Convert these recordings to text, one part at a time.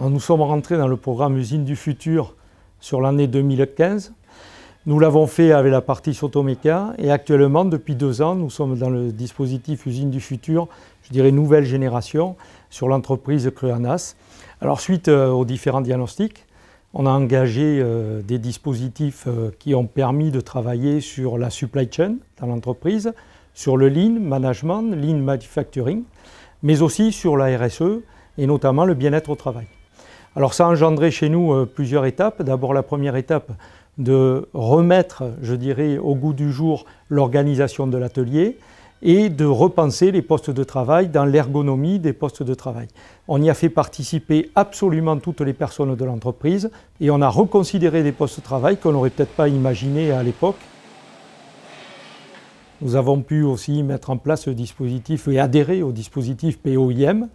Nous sommes rentrés dans le programme Usine du futur sur l'année 2015. Nous l'avons fait avec la partie Sotomeca et actuellement, depuis 2 ans, nous sommes dans le dispositif Usine du futur, je dirais nouvelle génération, sur l'entreprise Cruanas. Alors suite aux différents diagnostics, on a engagé des dispositifs qui ont permis de travailler sur la supply chain dans l'entreprise, sur le Lean Management, Lean Manufacturing, mais aussi sur la RSE et notamment le bien-être au travail. Alors ça a engendré chez nous plusieurs étapes. D'abord la première étape de remettre, je dirais, au goût du jour l'organisation de l'atelier et de repenser les postes de travail dans l'ergonomie des postes de travail. On y a fait participer absolument toutes les personnes de l'entreprise et on a reconsidéré des postes de travail qu'on n'aurait peut-être pas imaginé à l'époque. Nous avons pu aussi mettre en place ce dispositif et adhérer au dispositif POIM.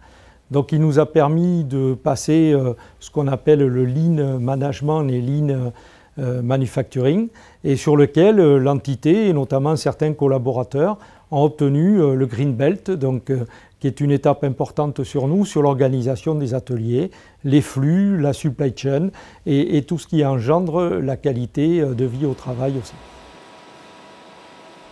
Donc il nous a permis de passer ce qu'on appelle le Lean Management et Lean Manufacturing, et sur lequel l'entité et notamment certains collaborateurs ont obtenu le Green Belt, donc, qui est une étape importante sur nous, sur l'organisation des ateliers, les flux, la supply chain et tout ce qui engendre la qualité de vie au travail aussi.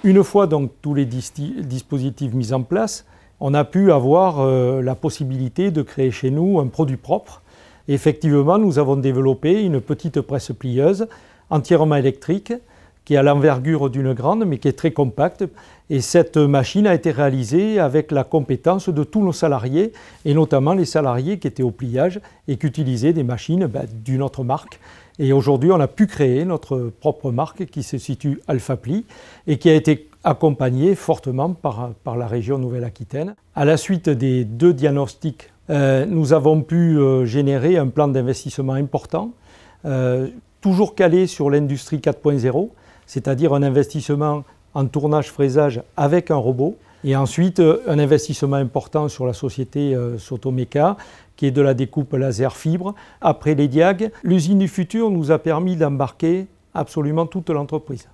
Une fois donc tous les dispositifs mis en place, on a pu avoir la possibilité de créer chez nous un produit propre. Et effectivement, nous avons développé une petite presse plieuse entièrement électrique qui a l'envergure d'une grande mais qui est très compacte. Et cette machine a été réalisée avec la compétence de tous nos salariés et notamment les salariés qui étaient au pliage et qui utilisaient des machines d'une autre marque. Et aujourd'hui, on a pu créer notre propre marque qui se situe Alphapli et qui a été accompagnée fortement par la région Nouvelle-Aquitaine. À la suite des 2 diagnostics, nous avons pu générer un plan d'investissement important, toujours calé sur l'industrie 4.0, c'est-à-dire un investissement en tournage-fraisage avec un robot, et ensuite un investissement important sur la société Sotomeca, qui est de la découpe laser fibre. Après les diags, l'usine du futur nous a permis d'embarquer absolument toute l'entreprise.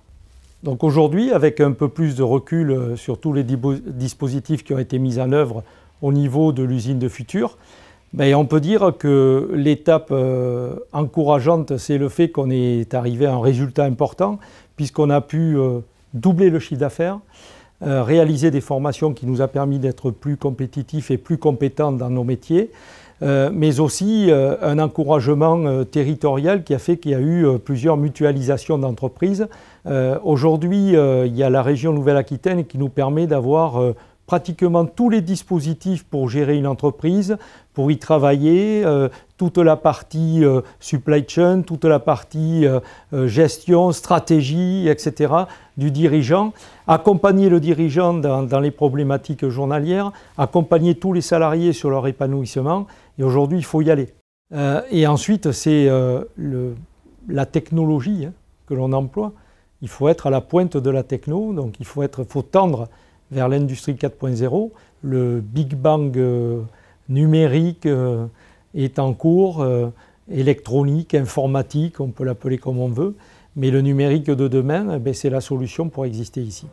Donc aujourd'hui, avec un peu plus de recul sur tous les dispositifs qui ont été mis en œuvre au niveau de l'usine de futur, on peut dire que l'étape encourageante, c'est le fait qu'on est arrivé à un résultat important, puisqu'on a pu doubler le chiffre d'affaires, réaliser des formations qui nous a permis d'être plus compétitifs et plus compétents dans nos métiers, mais aussi un encouragement territorial qui a fait qu'il y a eu plusieurs mutualisations d'entreprises. Aujourd'hui, il y a la région Nouvelle-Aquitaine qui nous permet d'avoir pratiquement tous les dispositifs pour gérer une entreprise, pour y travailler, toute la partie supply chain, toute la partie gestion, stratégie, etc. du dirigeant, accompagner le dirigeant dans les problématiques journalières, accompagner tous les salariés sur leur épanouissement, et aujourd'hui il faut y aller. Et ensuite c'est la technologie que l'on emploie. Il faut être à la pointe de la techno, donc il faut tendre vers l'industrie 4.0. Le Big Bang numérique est en cours, électronique, informatique, on peut l'appeler comme on veut, mais le numérique de demain, c'est la solution pour exister ici.